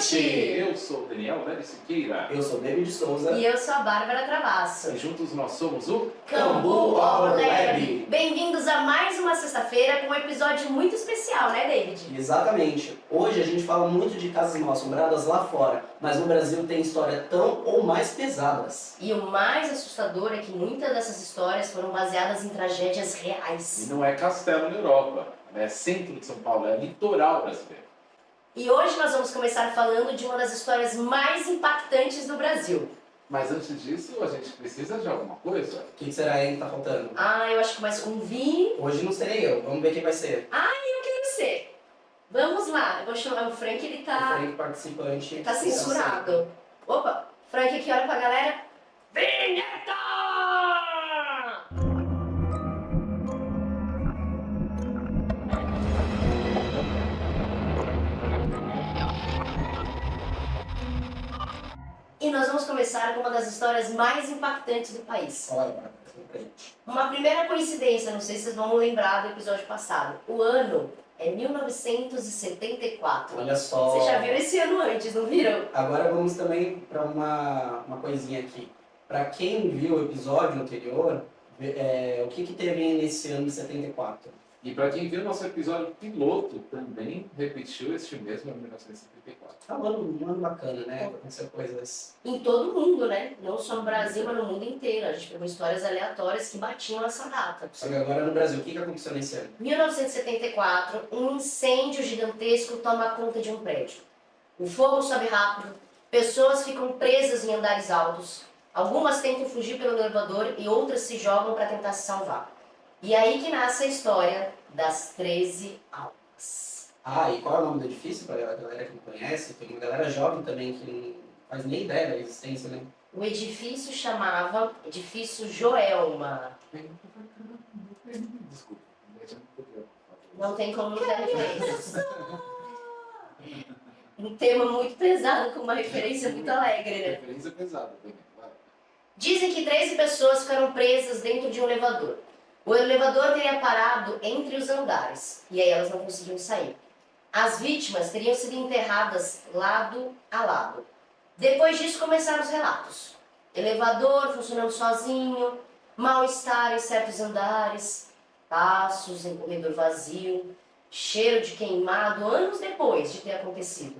noite! Eu sou o Daniel Velho Siqueira. Eu sou o David Souza. E eu sou a Bárbara Travasso. E juntos nós somos o Cambu Horror Lab. Bem-vindos a mais uma sexta-feira com um episódio muito especial, né, David? Exatamente. Hoje a gente fala muito de casas mal assombradas lá fora, mas no Brasil tem histórias tão ou mais pesadas. E o mais assustador é que muitas dessas histórias foram baseadas em tragédias E reais. não é castelo na Europa, é centro de São Paulo, é litoral brasileiro. E hoje nós vamos começar falando de uma das histórias mais impactantes do Brasil. Mas antes disso, a gente precisa de alguma coisa. O que será aí que tá faltando? Eu acho que começa com vinho. Hoje não serei eu, vamos ver quem vai ser. Eu quero ser. Vamos lá, eu vou chamar o Frank, ele O tá Frank participante. tá censurado. Opa, Frank aqui, olha pra galera. Vinheta! E nós vamos começar com uma das histórias mais impactantes do país. Olha, Bárbara, pra gente. Uma primeira coincidência, não sei se vocês vão lembrar do episódio passado. O ano é 1974. Olha só. Vocês já viram esse ano antes, não viram? Agora vamos também para uma coisinha aqui. Para quem viu o episódio anterior, o que teve nesse ano de 74? E para quem viu nosso episódio piloto, também repetiu este mesmo em 1974. Tá um ano bacana, né? Aconteceu coisas. Em todo mundo, né? Não só no Brasil, mas no mundo inteiro. A gente pegou histórias aleatórias que batiam essa data. Só que agora no Brasil, o que aconteceu nesse ano? 1974, um incêndio gigantesco toma conta de um prédio. O fogo sobe rápido, pessoas ficam presas em andares altos, algumas tentam fugir pelo elevador e outras se jogam para tentar se salvar. E aí que nasce a história das 13 almas. Ah, e qual é o nome do edifício, para a galera que não conhece? Tem uma galera jovem também que não faz nem ideia da existência, né? O edifício chamava Edifício Joelma. Desculpa, Não tem como não ter referências. Um tema muito pesado com uma referência muito alegre, né? Referência pesada também, claro. Dizem que 13 pessoas ficaram presas dentro de um elevador. O elevador teria parado entre os andares e aí elas não conseguiam sair. As vítimas teriam sido enterradas lado a lado. Depois disso começaram os relatos. Elevador funcionando sozinho, mal-estar em certos andares, passos em corredor vazio, cheiro de queimado anos depois de ter acontecido.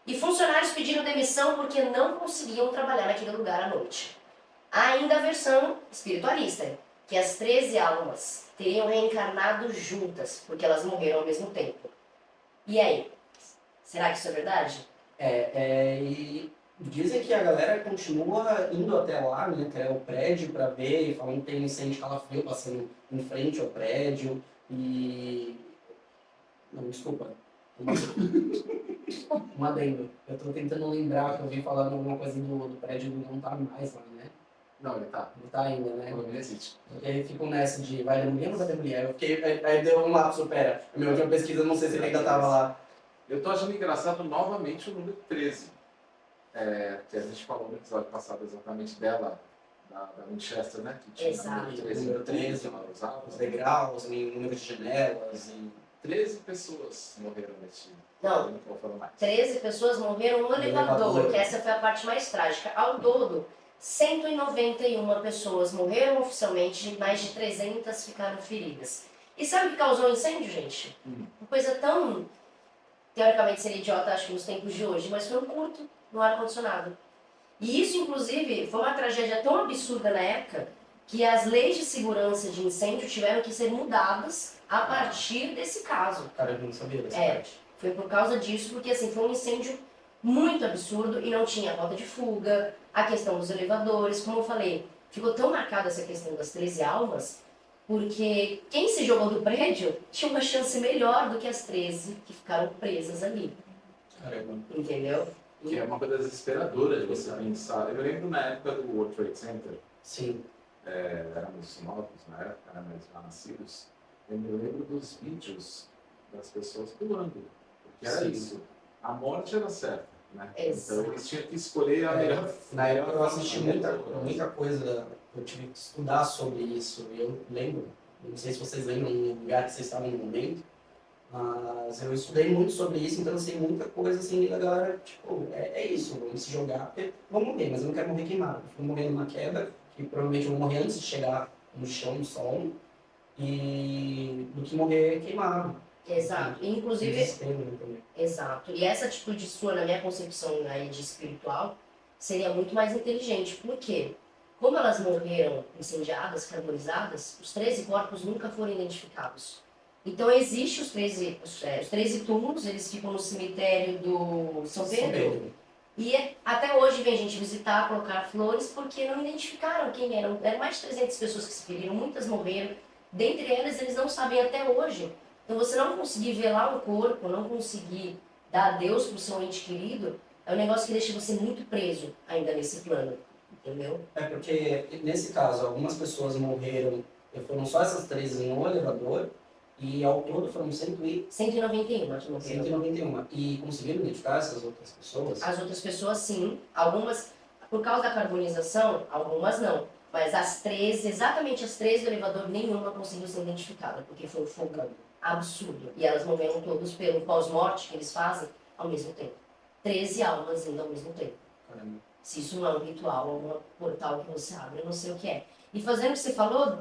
E funcionários pedindo demissão porque não conseguiam trabalhar naquele lugar à noite. Há ainda a versão espiritualista, que as 13 almas teriam reencarnado juntas, porque elas morreram ao mesmo tempo. E aí? Será que isso é verdade? E dizem que a galera continua indo até lá, né, até o prédio para ver, falando que tem um incêndio de calafrio passando em frente ao prédio e... Não, desculpa. Um adendo. Eu tô tentando lembrar que eu vi falando alguma coisa do prédio do não tá mais lá, né? Não, ele tá. Não tá ainda, né? Não existe. E aí ficam nessa de vai da mulher ou não vai da mulher? Eu fiquei, aí deu um lapso, pera. A minha última pesquisa, não sei se ele ainda tava lá. Eu tô achando engraçado novamente o número 13. Que a gente falou no episódio passado exatamente dela, da Winchester, né? Que tinha Exato. Número 13, ela usava. Os degraus, o número de janelas e... 13 pessoas morreram nesse. Não. Eu não vou falar mais. 13 pessoas morreram no elevador, que essa foi a parte mais trágica. Ao todo, 191 pessoas morreram oficialmente e mais de 300 ficaram feridas. E sabe o que causou o incêndio, gente? Uma coisa tão, teoricamente seria idiota, acho que nos tempos de hoje, mas foi um curto no ar-condicionado. E isso, inclusive, foi uma tragédia tão absurda na época que as leis de segurança de incêndio tiveram que ser mudadas a partir desse caso. Cara, eu não sabia dessa É, parte. foi por causa disso, porque assim, foi um incêndio muito absurdo e não tinha rota de fuga, a questão dos elevadores, como eu falei, ficou tão marcada essa questão das 13 almas, porque quem se jogou do prédio tinha uma chance melhor do que as 13 que ficaram presas ali, Caramba. entendeu? Que é uma coisa desesperadora de você pensar. Eu lembro na época do World Trade Center, Sim. éramos novos na época, né, mas já nascidos. Eu me lembro dos vídeos das pessoas pulando, porque era Sim. isso. A morte era certa, né? Exato. Então eles tinham que escolher a melhor. Na época eu assisti muita coisa, eu tive que estudar sobre isso. E eu lembro, não sei se vocês lembram, no lugar que vocês estavam no momento, Mas eu estudei muito sobre isso, então eu sei muita coisa assim da galera, tipo, é isso, vamos se jogar, porque vou morrer, mas eu não quero morrer queimado. Eu vou morrer numa queda, que provavelmente eu vou morrer antes de chegar no chão, no sol, e do que morrer queimado. Exato. E, inclusive, Desespero, né, também. exato. E essa atitude sua, na minha concepção aí de espiritual, seria muito mais inteligente. Por quê? Como elas morreram incendiadas, carbonizadas, os 13 corpos nunca foram identificados. Então, existe os 13 túmulos, eles ficam no cemitério do São Pedro. E até hoje vem gente visitar, colocar flores, porque não identificaram quem eram. Eram mais de 300 pessoas que se feriram, muitas morreram. Dentre elas, eles não sabem até hoje. Então, você não conseguir velar um corpo, não conseguir dar adeus para o seu ente querido, é um negócio que deixa você muito preso ainda nesse plano, entendeu? É porque, nesse caso, algumas pessoas morreram, foram só essas 13 no elevador, e ao todo foram 191 que morreram. 191. E conseguiram identificar essas outras pessoas? As outras pessoas, sim. Algumas, por causa da carbonização, algumas não. Mas as 13, exatamente as 13 do elevador, nenhuma conseguiu ser identificada, porque foi um fogo absurdo. E elas morreram todos pelo pós-morte que eles fazem ao mesmo tempo. 13 almas indo ao mesmo tempo. Caramba. Se isso não é um ritual, ou um portal que você abre, eu não sei o que é. E fazendo o que você falou,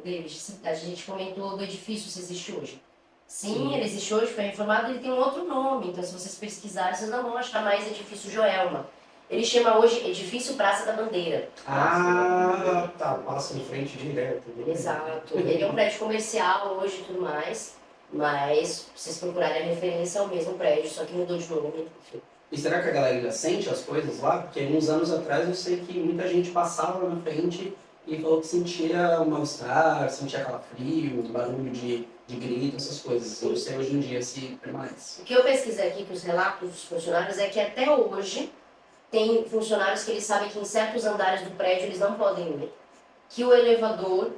David, a gente comentou do edifício, se existe hoje. Sim, ele existe hoje, foi reformado, ele tem um outro nome. Então, se vocês pesquisarem, vocês não vão achar mais Edifício Joelma. Ele chama hoje Edifício Praça da Bandeira. Ah, tá, passa em frente direto. Exato. Ele é um prédio comercial hoje e tudo mais, mas se vocês procurarem a referência é o mesmo prédio, só que mudou de nome. Enfim. E será que a galera ainda sente as coisas lá? Porque uns anos atrás eu sei que muita gente passava na frente e falou que sentia um mal-estar, sentia calafrio, barulho de grito, essas coisas. Eu não sei hoje em dia se permanece. O que eu pesquisei aqui com os relatos dos funcionários é que até hoje tem funcionários que eles sabem que em certos andares do prédio eles não podem ir. Que o elevador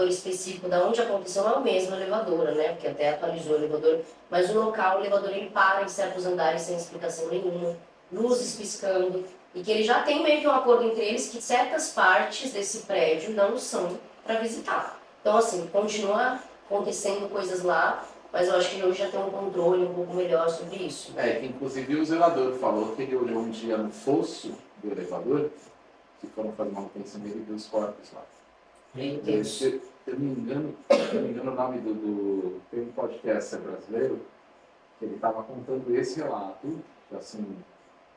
específico da onde aconteceu não é o mesmo elevador, né? Porque até atualizou o elevador, mas o local, o elevador ele para em certos andares sem explicação nenhuma, luzes piscando, e que ele já tem meio que um acordo entre eles que certas partes desse prédio não são para visitar. Então, assim, continua acontecendo coisas lá, mas eu acho que hoje já tem um controle um pouco melhor sobre isso. Que inclusive o zelador falou que ele olhou um dia no fosso do elevador, que foram fazer manutenção dele e viu os corpos lá. Meu Deus. Se eu não me engano, o nome tem um podcast brasileiro que ele estava contando esse relato, que assim,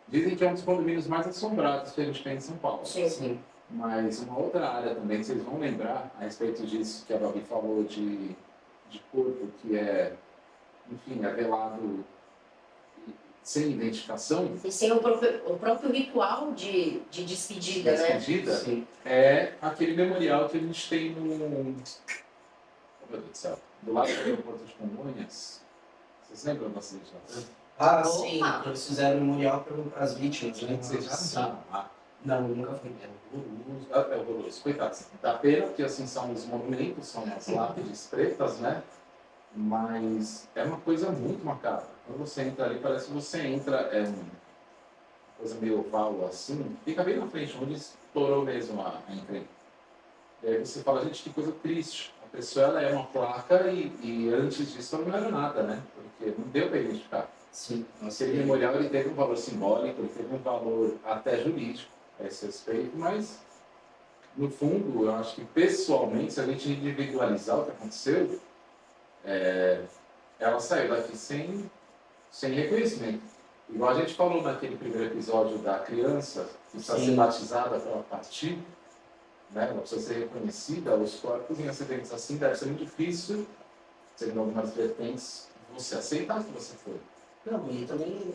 dizem que é um dos condomínios mais assombrados que a gente tem em São Paulo. Sim. Mas uma outra área também, vocês vão lembrar a respeito disso que a Babi falou de corpo que é, enfim, é velado sem identificação. E sem o próprio ritual de despedida, né? Despedida, sim. É aquele memorial que a gente tem no... Oh, meu Deus do céu. Do lado do aeroporto de Congonhas. Vocês lembram do acidente lá? Ah, sim, eles fizeram um memorial para as vítimas, né? Vocês já sabem. Não, nunca fui. É horroroso. Coitado. Dá pena que assim são os monumentos, são as lápides pretas, né? Mas é uma coisa muito macabra. Quando você entra ali, parece que você entra, uma coisa meio oval assim, fica bem na frente, onde estourou mesmo a encrenca. E aí você fala, gente, que coisa triste. A pessoa ela é uma placa e antes disso ela não era nada, né? Porque não deu para identificar. Sim. Aquele memorial ele teve um valor simbólico, ele teve um valor até jurídico a esse respeito, mas no fundo, eu acho que pessoalmente, se a gente individualizar o que aconteceu, ela saiu daqui sem reconhecimento. Igual a gente falou naquele primeiro episódio da criança, que precisa ser batizada para ela partir, né? Ela precisa ser reconhecida, os corpos em acidentes assim deve ser muito difícil, segundo algumas vertentes, você aceitar que você foi. Não, e também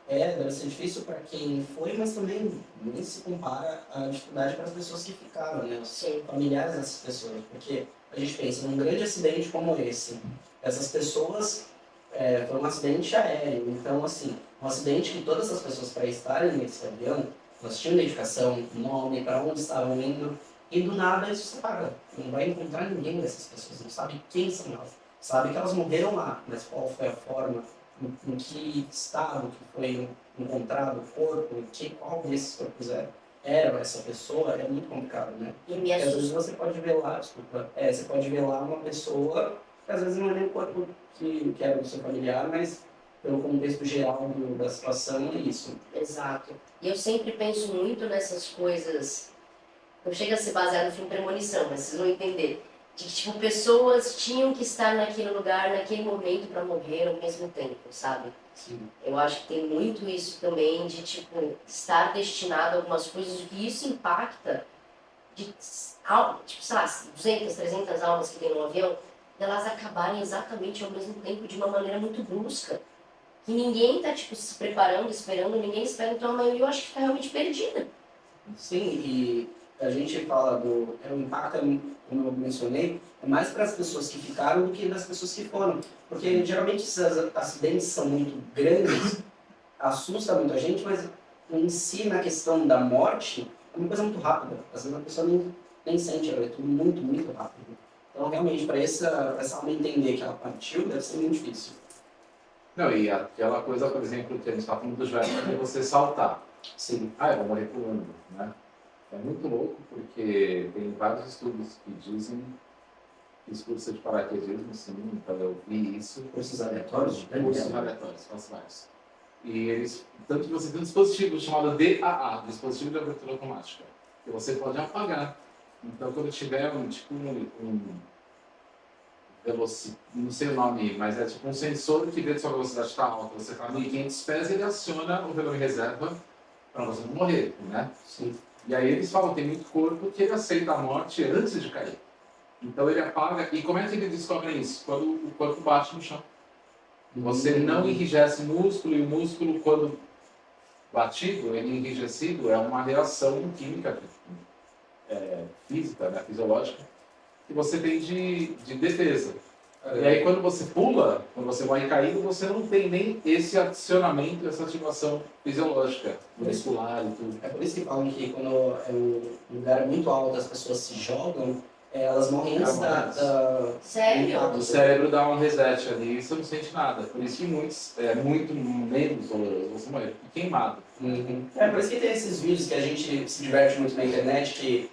deve ser difícil para quem foi, mas também nem se compara a dificuldade para as pessoas que ficaram, né? Os familiares dessas pessoas, porque a gente pensa num grande acidente como esse, essas pessoas foi um acidente aéreo, então assim, um acidente que todas as pessoas para estarem nesse avião, elas tinham identificação, nome, para onde estavam indo, e do nada isso se para. Não vai encontrar ninguém dessas pessoas, não sabe quem são elas. Sabe que elas morreram lá, mas qual foi a forma, em que estado que foi encontrado o corpo, qual desses corpos era essa pessoa, é muito complicado, né? E me Porque às vezes assustou. você pode ver lá, você pode ver lá uma pessoa Porque às vezes não é nem o corpo que era do seu familiar, mas pelo contexto geral da situação é isso. Exato. E eu sempre penso muito nessas coisas, não chega a ser baseado no filme Premonição, mas vocês vão entender. De que, tipo, pessoas tinham que estar naquele lugar, naquele momento para morrer ao mesmo tempo, sabe? Sim. Eu acho que tem muito isso também de, tipo, estar destinado a algumas coisas e isso impacta de, tipo, sei lá, 200, 300 almas que tem no avião, elas acabarem exatamente ao mesmo tempo de uma maneira muito brusca. Que ninguém tá, tipo, se preparando, esperando, ninguém espera, então a maioria eu acho que fica realmente perdida. Sim, e a gente fala do o impacto, como eu mencionei, é mais para as pessoas que ficaram do que das pessoas que foram. Porque geralmente esses acidentes são muito grandes, assusta muito a gente, mas em si, na questão da morte, é uma coisa muito rápida. Às vezes a pessoa nem sente, ela é tudo muito, muito rápido. Então, realmente, para essa alma entender que ela partiu, deve ser muito difícil. Não, e aquela coisa, por exemplo, que a gente está falando do joelho, de você saltar. Sim. Ah, eu vou morrer pulando, né? É muito louco, porque tem vários estudos que dizem que os cursos de paraquedismo, sim, então eu vi isso. Cursos aleatórios? Cursos aleatórios, faço vários. E eles, tanto que você tem um dispositivo chamado DAA, dispositivo de abertura automática, que você pode apagar. Então, quando tiver não sei o nome, mas é tipo um sensor que vê que sua velocidade está alta, você está a 1.500 pés, ele aciona o relógio em reserva para você não morrer, né? Sim. E aí eles falam, tem muito corpo que ele aceita a morte antes de cair. Então ele apaga, e como é que ele descobre isso? Quando o corpo bate no chão. Você não enrijece o músculo, e o músculo, quando batido, ele enrijecido, é uma reação química, física, né, fisiológica, que você tem de defesa. E aí quando você pula, quando você vai caído, você não tem nem esse acionamento, essa ativação fisiológica, muscular e tudo. É por isso que falam que quando é um lugar muito alto, as pessoas se jogam, elas morrem antes da... Sério? O cérebro dá um reset ali e você não sente nada. Por isso que muitos, é muito menos doloroso você morrer, queimado. Uhum. É por isso que tem esses vídeos que a gente se diverte muito na internet, que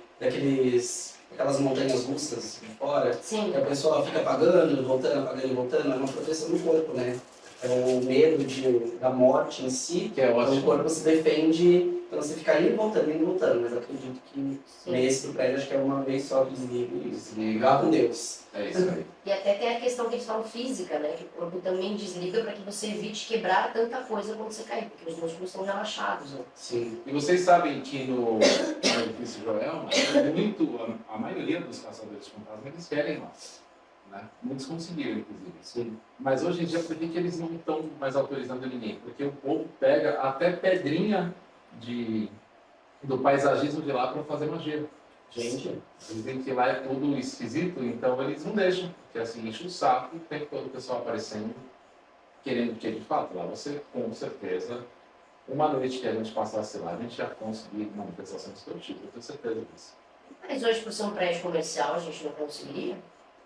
aquelas montanhas russas de fora, Sim. que a pessoa fica apagando, voltando, voltando, é uma proteção do corpo, né? É o medo da morte em si, Que é então ótimo. o corpo se defende para você ficar indo e voltando, mas acredito que nesse do prédio acho que é uma vez só que desliga, vá com Deus. É isso aí. E até tem a questão que eles falam física, né? Que o corpo também desliga para que você evite quebrar tanta coisa quando você cair, porque os músculos estão relaxados, né? Sim. E vocês sabem que no edifício Joelma, a maioria dos caçadores de fantasma, eles querem lá. Né? Muitos conseguiram, inclusive. Sim. Mas hoje em dia, por que eles não estão mais autorizando ninguém? Porque o povo pega até pedrinha do paisagismo de lá para fazer magia. Gente, Dizem que lá é tudo esquisito, então eles não deixam. Porque assim, enche o saco, tem todo o pessoal aparecendo, querendo que de fato lá você, com certeza, uma noite que a gente passasse lá, a gente já conseguir uma manifestação esportiva, eu tenho certeza disso. Mas hoje, por ser um prédio comercial, a gente não conseguiria.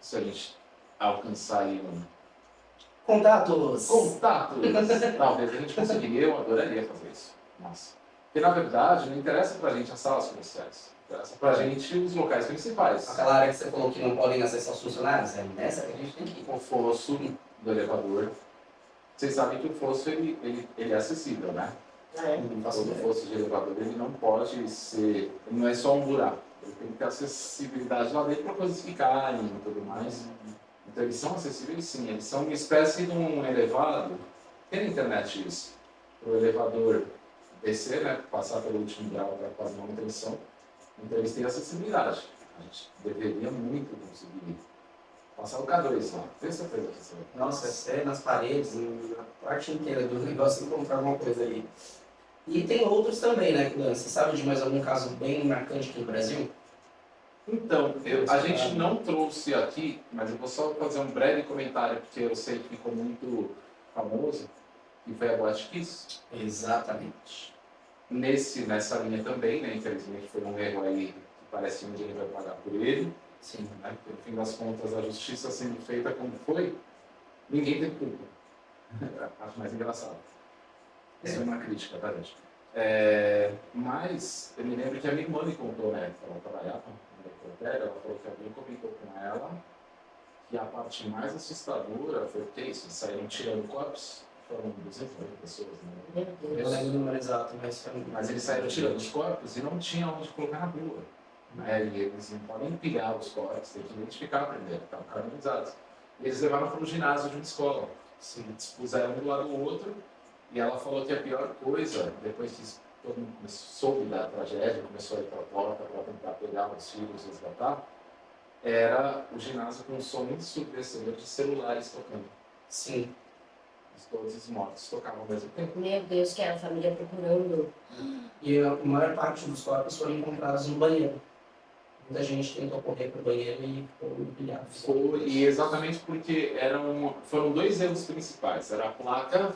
Se a gente alcançar aí contatos! talvez a gente conseguiria, eu adoraria fazer isso. Nossa. Porque na verdade, não interessa pra gente as salas comerciais, interessa pra gente os locais principais. Aquela área que você falou que não podem acessar os funcionários, é nessa que a gente tem que ir. O fosso do elevador, vocês sabem que o fosso ele é acessível, né? Não faço Todo ideia. fosso de elevador ele não pode ser, ele não é só um buraco, ele tem que ter acessibilidade lá dentro para coisas ficarem e tudo mais. Então eles são acessíveis sim, eles são uma espécie de um elevado, tem na internet isso, o elevador descer, né, passar pelo último grau para fazer uma manutenção, então eles têm acessibilidade. A gente deveria muito conseguir passar o K2 lá, tenho certeza que você vai. Nossa, é nas paredes, na parte inteira do negócio, encontrar alguma coisa ali. E tem outros também, né, Kulan? Você sabe de mais algum caso bem marcante aqui no Brasil? Então, a gente não trouxe aqui, mas eu vou só fazer um breve comentário, porque eu sei que ficou muito famoso, que foi a Boate Kiss. Exatamente. Nessa linha também, né, infelizmente foi um erro aí que parece que ninguém vai pagar por ele. Sim. Né, porque no fim das contas, a justiça sendo feita como foi, ninguém tem culpa. Acho mais engraçado. Isso é uma crítica, tá, gente? Mas eu me lembro que a minha irmã me contou, né, que ela trabalhava no hotel, ela falou que alguém comentou com ela que a parte mais assustadora foi que isso, eles saíram tirando corpos, foram 290 pessoas, né? Meu Eu Deus. lembro o número exato, mas foi Mas eles saíram tirando os corpos e não tinha onde colocar na rua. Né? E eles não podem empilhar os corpos, tem que identificar primeiro, estão canonizados. E eles levaram para o ginásio de uma escola, se dispuseram um do lado do outro, e ela falou que a pior coisa, depois que todo mundo soube da tragédia, começou a ir para a porta para tentar pegar os filhos e resgatar, era o ginásio com um som ensurdecedor de celulares tocando. Sim. Todos os mortos tocavam ao mesmo tempo. Meu Deus, que era a família procurando. E a maior parte dos corpos foram encontrados no banheiro. Muita gente tentou correr para o banheiro e ficou empilhado. E exatamente porque foram dois erros principais. Era a placa,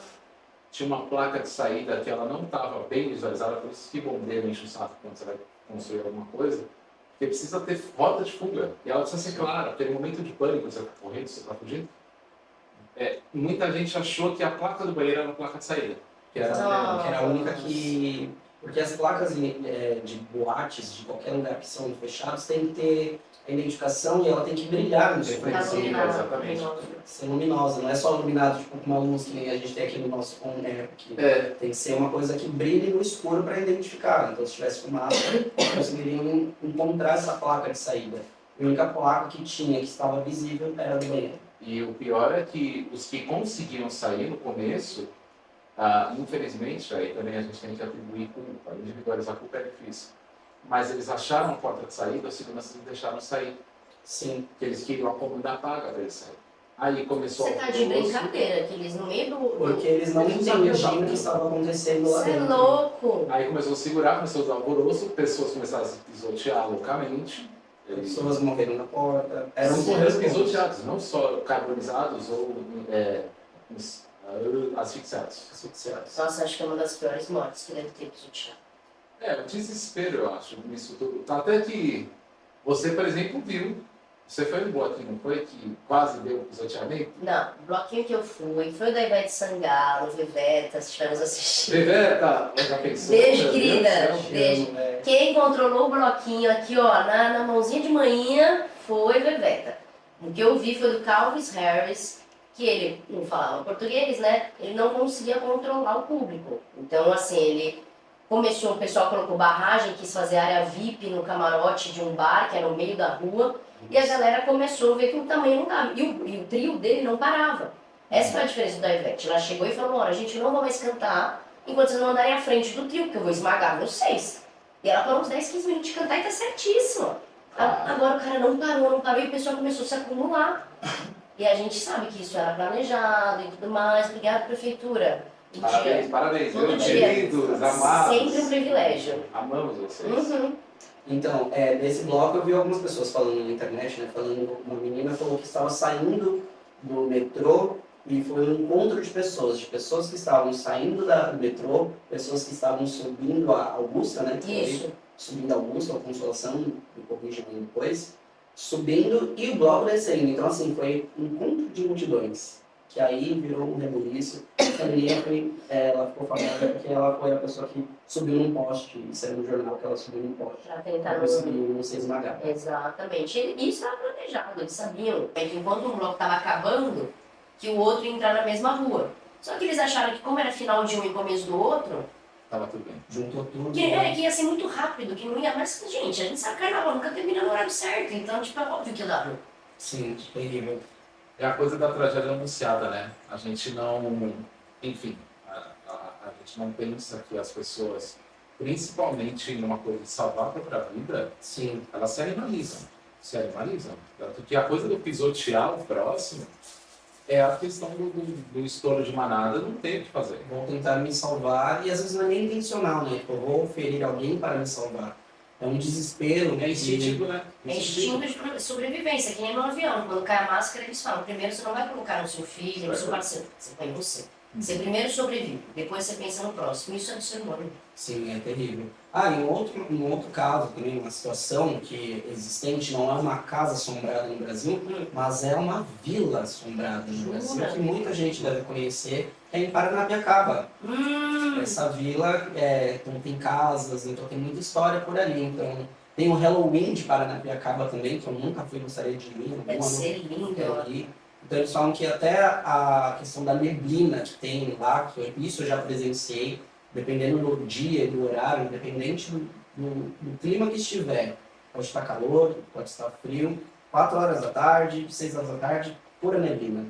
tinha uma placa de saída que ela não estava bem visualizada, por isso que bombeiro enche o saco quando você vai construir alguma coisa, porque precisa ter rota de fuga. E ela precisa ser clara, aquele momento de pânico, você está correndo, você está fugindo. Muita gente achou que a placa do banheiro era a placa de saída. Que era a única que... Porque as placas de boates, de qualquer lugar que são fechados, tem que ter a identificação e ela tem que brilhar no escuro. Exatamente. Ser luminosa, não é só iluminado tipo, com uma luz que nem a gente tem aqui no nosso on-air. Tem que ser uma coisa que brilhe no escuro para identificar. Então, se tivesse fumaça, conseguiriam encontrar essa placa de saída. A única placa que tinha, que estava visível, era do banheiro. E o pior é que os que conseguiram sair no começo, infelizmente, aí também a gente tem que atribuir culpa, individualizar a culpa é difícil. Mas eles acharam a porta de saída, os seguranças não deixaram sair. Sim. Que eles queriam a comanda paga para eles saírem. Aí começou Você tá de brincadeira, que eles no meio do... Porque eles não entendiam o que estava acontecendo lá Você é dentro. louco! Aí começou a segurar, começou a dar alvoroço, pessoas começaram a se pisotear loucamente. Pessoas morreram na porta. Eram Morreram pisoteados, não só carbonizados ou asfixiados. Nossa, acho que é uma das piores mortes que deve ter pisoteado. O desespero, eu acho, nisso tudo. Até que você, por exemplo, viu. Você foi no bloquinho, não foi? Que quase deu um pisoteamento? Não, o bloquinho que eu fui foi o da Ivete Sangalo, Viveta, se estivermos assistindo. Viveta, já pensou? Beijo, querida. Beijo. Beijo. Quem controlou o bloquinho aqui, ó, na mãozinha de manhã, foi Viveta. O que eu vi foi do Calvin Harris, que ele não falava português, né? Ele não conseguia controlar o público. Então, assim, ele começou, o pessoal colocou barragem, quis fazer área VIP no camarote de um bar, que era no meio da rua, e a galera começou a ver que o tamanho não dava. E o trio dele não parava. Essa foi a diferença da Ivete. Ela chegou e falou, olha, a gente não vai mais cantar enquanto vocês não andarem à frente do trio, porque eu vou esmagar vocês. E ela parou uns 10, 15 minutos de cantar e tá certíssima. Agora o cara não parou, e o pessoal começou a se acumular. E a gente sabe que isso era planejado e tudo mais. Obrigada, prefeitura. Parabéns, Todo meus dia. queridos, amados. Sempre um privilégio. Amamos vocês. Uhum. Então, nesse bloco eu vi algumas pessoas falando na internet, né? Uma menina falou que estava saindo do metrô e foi um encontro de pessoas que estavam saindo do metrô, pessoas que estavam subindo a Augusta, né? Isso. Subindo a Augusta, a Consolação, me corrijam depois, subindo e o bloco descendo. Então, assim, foi um encontro de multidões. Que aí virou um rebuliço. A menina ela ficou famosa porque ela foi a pessoa que subiu num poste, e saiu no jornal que ela subiu num poste. Pra tentar Pra conseguir não ser esmagada. Exatamente. E isso estava planejado, eles sabiam. É que enquanto um bloco estava acabando, que o outro ia entrar na mesma rua. Só que eles acharam que como era final de um e começo do outro, Tava tudo bem. Juntou tudo. que ia ser muito rápido, que não ia mais... Gente, a gente sabe que carnaval nunca termina no horário certo, então tipo, é óbvio que ia dar ruim. Sim, terrível. É a coisa da tragédia anunciada, né? A gente não... Enfim, a gente não pensa que as pessoas, principalmente numa coisa de salvar a própria vida, Sim. elas se animalizam. Tanto que a coisa do pisotear o próximo é a questão do estouro de manada, não tem o que fazer. Vou tentar me salvar e às vezes não é nem intencional, né? Tipo, eu vou ferir alguém para me salvar. É um desespero. É instintivo, né? É instinto de sobrevivência, que nem no avião. Quando cai a máscara, eles falam, primeiro você não vai colocar no seu filho, no seu parceiro, você põe em você. Você primeiro sobrevive, depois você pensa no próximo. Isso é do ser humano. Sim, é terrível. E um outro caso também, uma situação que existente, não é uma casa assombrada no Brasil, mas é uma vila assombrada no Brasil, que muita gente deve conhecer, é em Paranapiacaba. Essa vila então, tem casas, então tem muita história por ali. Então, Tem o Halloween de Paranapiacaba também, que eu nunca fui, gostaria de ir. Deve ser lindo. Então eles falam que até a questão da neblina que tem lá, isso eu já presenciei, dependendo do dia e do horário, independente do clima que estiver. Pode estar calor, pode estar frio, 4 horas da tarde, 6 horas da tarde, pura neblina.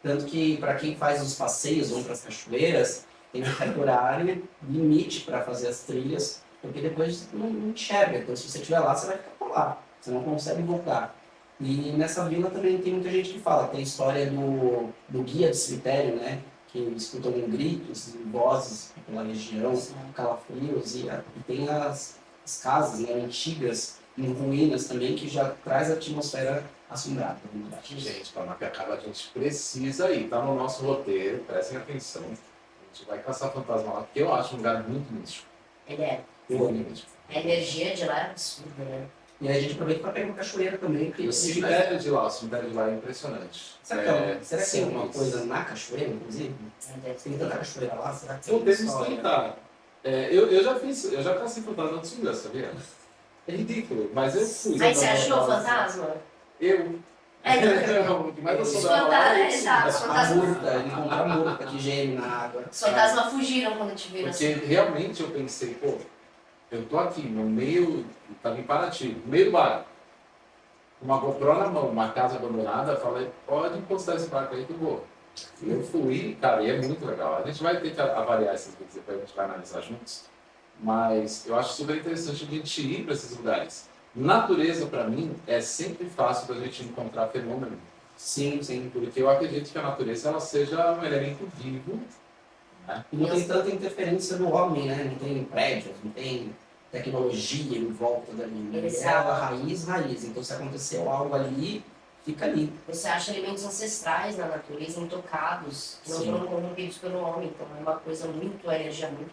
Tanto que para quem faz os passeios, vão para as cachoeiras, tem um certo horário limite para fazer as trilhas, porque depois não enxerga. Então se você estiver lá, você vai ficar por lá, você não consegue voltar. E nessa vila também tem muita gente que fala, tem a história do guia do cemitério, né? Que escutam gritos e vozes pela região, calafrios, e tem as casas, né, antigas, em ruínas também, que já traz a atmosfera assombrada. Gente, Paranapiacaba a gente precisa ir, tá no nosso roteiro, prestem atenção. A gente vai caçar fantasma lá, porque eu acho um lugar muito místico. Ele é. Muito místico. A energia de lá é absurda, né? E aí a gente aproveita para pegar uma cachoeira também. E o cemitério de lá é impressionante. Será que tem alguma coisa na cachoeira, inclusive? Tem tanta cachoeira lá? Será que Não temos que tentar. Eu já cacei fantasma de sunga, sabia? É ridículo, mas eu fui. Aí você achou o fantasma? Eu. O que mais eu sou Os da fantasmas, exato, os A fantasmas. murta, encontrar a murta que geme na água. Os fantasmas fugiram quando te viram Porque assim. realmente eu pensei, pô, eu tô aqui no meio, tava em Paraty, no meio do bairro, com uma GoPro na mão, uma casa abandonada, eu falei, pode encostar esse barco aí que eu vou. E eu fui, cara, e é muito legal. A gente vai ter que avaliar esses vídeos depois, a gente vai analisar juntos. Mas eu acho super interessante a gente ir para esses lugares. Natureza, para mim, é sempre fácil da gente encontrar fenômeno. Sim, sim. Porque eu acredito que a natureza ela seja um elemento vivo, né? E não tem tanta interferência do homem, né? Não tem prédios, não tem tecnologia em volta dali. É a raiz. Então se aconteceu algo ali, fica ali. Você acha elementos ancestrais na natureza, intocados, que não foram corrompidos pelo homem. Então é uma coisa muito, energia muito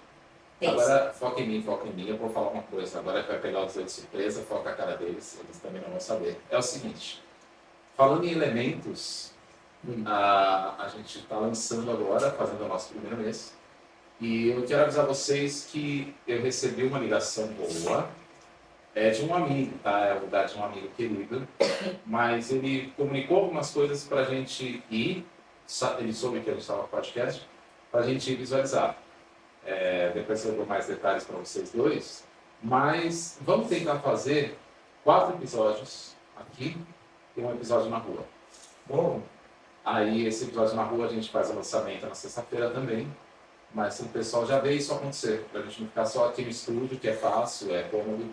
tensa. Agora, foca em mim, eu vou falar uma coisa. Agora que vai pegar os dois de surpresa, foca a cara deles, eles também não vão saber. É o seguinte, falando em elementos, a gente está lançando agora, fazendo o nosso primeiro mês, e eu quero avisar vocês que eu recebi uma ligação boa, de um amigo, tá? É o lugar de um amigo querido, mas ele comunicou algumas coisas para a gente ir, ele soube que a gente estava no podcast, para a gente ir visualizar. Depois eu dou mais detalhes para vocês dois, mas vamos tentar fazer 4 episódios aqui e um episódio na rua. Bom, aí esse episódio na rua a gente faz o lançamento na sexta-feira também, mas o pessoal já vê isso acontecer, para a gente não ficar só aqui no estúdio, que é fácil, é cômodo.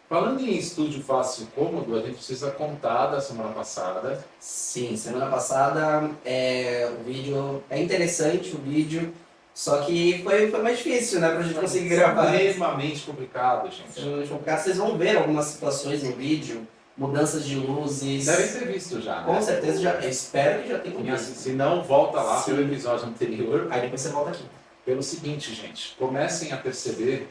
Falando em estúdio fácil e cômodo, a gente precisa contar da semana passada. Sim, semana passada o vídeo é interessante, o vídeo. Só que foi mais difícil, né, pra gente conseguir gravar. Extremamente complicado, gente. Extremamente complicado. Vocês vão ver algumas situações no vídeo, mudanças de luzes. Devem ter visto já, né? Com certeza já. Eu espero que já tenham E visto. se não, volta lá Sim. pelo episódio anterior. Aí depois você volta aqui. Pelo seguinte, gente, comecem a perceber.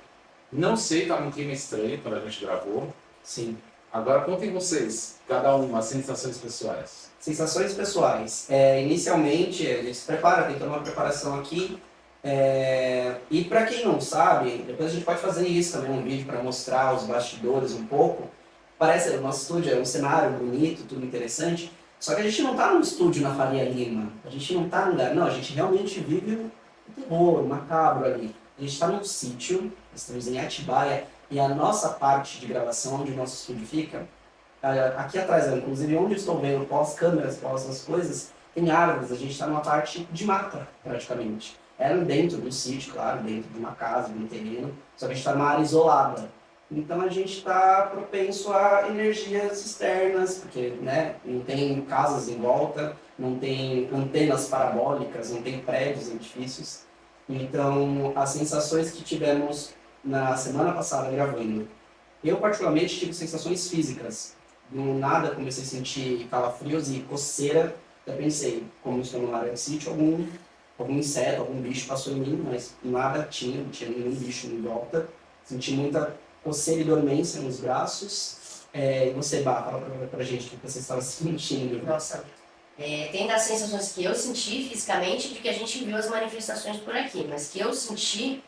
Não sei, tá um clima estranho quando a gente gravou. Sim. Agora contem vocês, cada um, as sensações pessoais. Sensações pessoais. Inicialmente, a gente se prepara, tem toda uma preparação aqui. E para quem não sabe, depois a gente pode fazer isso também, um vídeo para mostrar os bastidores um pouco. Parece o nosso estúdio é um cenário bonito, tudo interessante, só que a gente não está num estúdio na Faria Lima, a gente não está num lugar, não, a gente realmente vive o terror, o macabro ali. A gente está num sítio, estamos em Atibaia, e a nossa parte de gravação, onde o nosso estúdio fica, aqui atrás, inclusive onde eu estou vendo, pós-câmeras, pós-as coisas, tem árvores, a gente está numa parte de mata, praticamente. Era dentro do sítio, claro, dentro de uma casa, de um terreno, só que a gente está numa área isolada. Então a gente está propenso a energias externas, porque né, não tem casas em volta, não tem antenas parabólicas, não tem prédios, edifícios. Então as sensações que tivemos na semana passada gravando, eu particularmente tive sensações físicas. Do nada comecei a sentir calafrios e coceira. Eu pensei, como estou numa área de sítio, algum inseto, algum bicho passou em mim, mas nada tinha, não tinha nenhum bicho em volta. Senti muita coceira e dormência nos braços. E você, Bá, fala pra gente o que você estava sentindo. Nossa, tem das sensações que eu senti fisicamente de que a gente viu as manifestações por aqui, mas que eu senti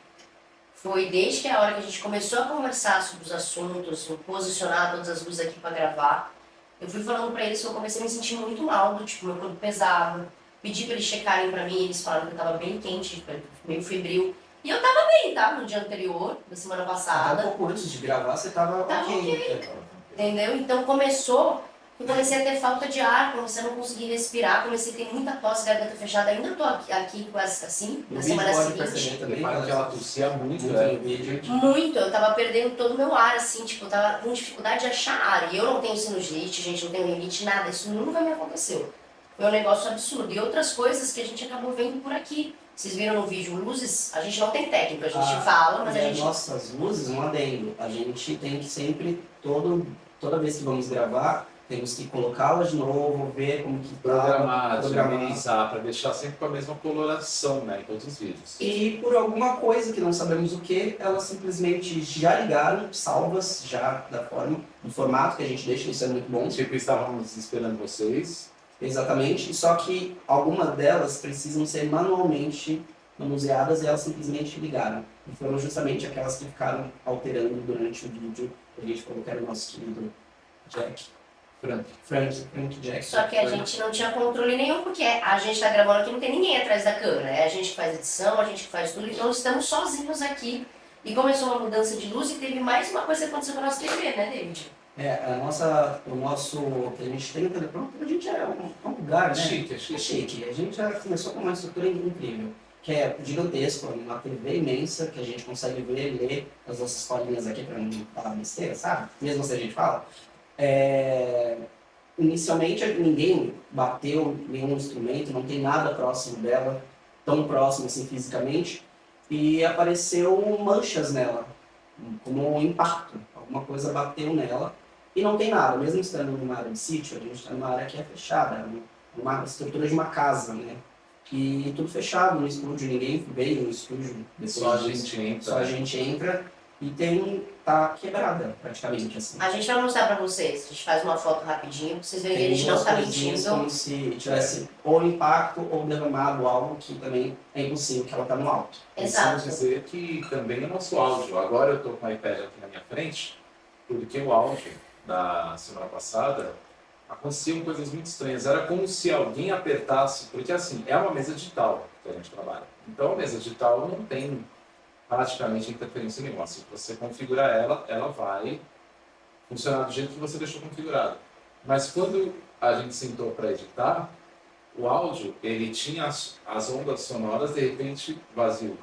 foi desde que a hora que a gente começou a conversar sobre os assuntos, posicionar todas as luzes aqui para gravar, eu fui falando para eles que eu comecei a me sentir muito mal, do tipo, meu corpo pesado, pedi para eles checarem para mim, eles falaram que eu tava bem quente, meio febril. E eu tava bem, tá? No dia anterior, da semana Até passada. um pouco antes de gravar, você tava ok. Entendeu? Então começou, eu comecei a ter falta de ar, comecei a não conseguir respirar, comecei a ter muita tosse, garganta fechada. Ainda tô aqui quase assim, No na vídeo semana pode seguinte. perceber também, Repara que ela tossia muito, muito né? no vídeo. Muito, eu tava perdendo todo o meu ar, assim, tipo, eu tava com dificuldade de achar ar. E eu não tenho sinusite, gente, não tenho rinite, nada, isso nunca me aconteceu. Foi um negócio absurdo. E outras coisas que a gente acabou vendo por aqui. Vocês viram no vídeo luzes? A gente não tem técnico, a gente fala, mas a gente... Nossas luzes, um adendo. A gente tem que sempre, toda vez que vamos gravar, temos que colocá-las de novo, ver como que Programar, tá, amenizar, para deixar sempre com a mesma coloração, né, em todos os vídeos. E por alguma coisa que não sabemos o que, elas simplesmente já ligaram, salvas já do formato que a gente deixa, isso é muito bom. Tipo, estávamos esperando vocês. Exatamente, só que algumas delas precisam ser manualmente manuseadas e elas simplesmente ligaram. E foram justamente aquelas que ficaram alterando durante o vídeo. A gente falou que era o nosso querido Jack. Frank Jack. Só que a gente não tinha controle nenhum, porque a gente tá gravando aqui, não tem ninguém atrás da câmera. É a gente que faz edição, a gente que faz tudo, então estamos sozinhos aqui. E começou uma mudança de luz e teve mais uma coisa que aconteceu com a nossa TV, né, David? O nosso, que a gente tem no teleprompter, a gente é um lugar, né? Chique. É chique. A gente já começou com uma estrutura incrível, que é gigantesco, uma TV imensa, que a gente consegue ver e ler as nossas colinhas aqui para não falar besteira, sabe? Mesmo se a gente fala. Inicialmente ninguém bateu nenhum instrumento, não tem nada próximo dela, tão próximo assim fisicamente, e apareceu manchas nela, como um impacto, alguma coisa bateu nela. E não tem nada, mesmo estando numa área de sítio, a gente está numa área que é fechada, uma estrutura de uma casa, né? E tudo fechado no estúdio, ninguém veio no estúdio. Só a gente entra. Só a gente entra e tá quebrada, praticamente, assim. A gente vai mostrar pra vocês, a gente faz uma foto rapidinho, pra vocês verem que a Tem gente não duas tá coisinhas mentindo. como se tivesse ou impacto ou derramado algo que também é impossível, que ela tá no alto. Exato. Preciso dizer que também é nosso áudio. Agora eu tô com o iPad aqui na minha frente, porque o áudio da semana passada aconteciam coisas muito estranhas. Era como se alguém apertasse, porque assim, é uma mesa digital que a gente trabalha. Então a mesa digital não tem praticamente interferência nenhuma. Se você configurar ela, ela vai funcionar do jeito que você deixou configurado. Mas quando a gente sentou para editar, o áudio, ele tinha as ondas sonoras, de repente, vazio.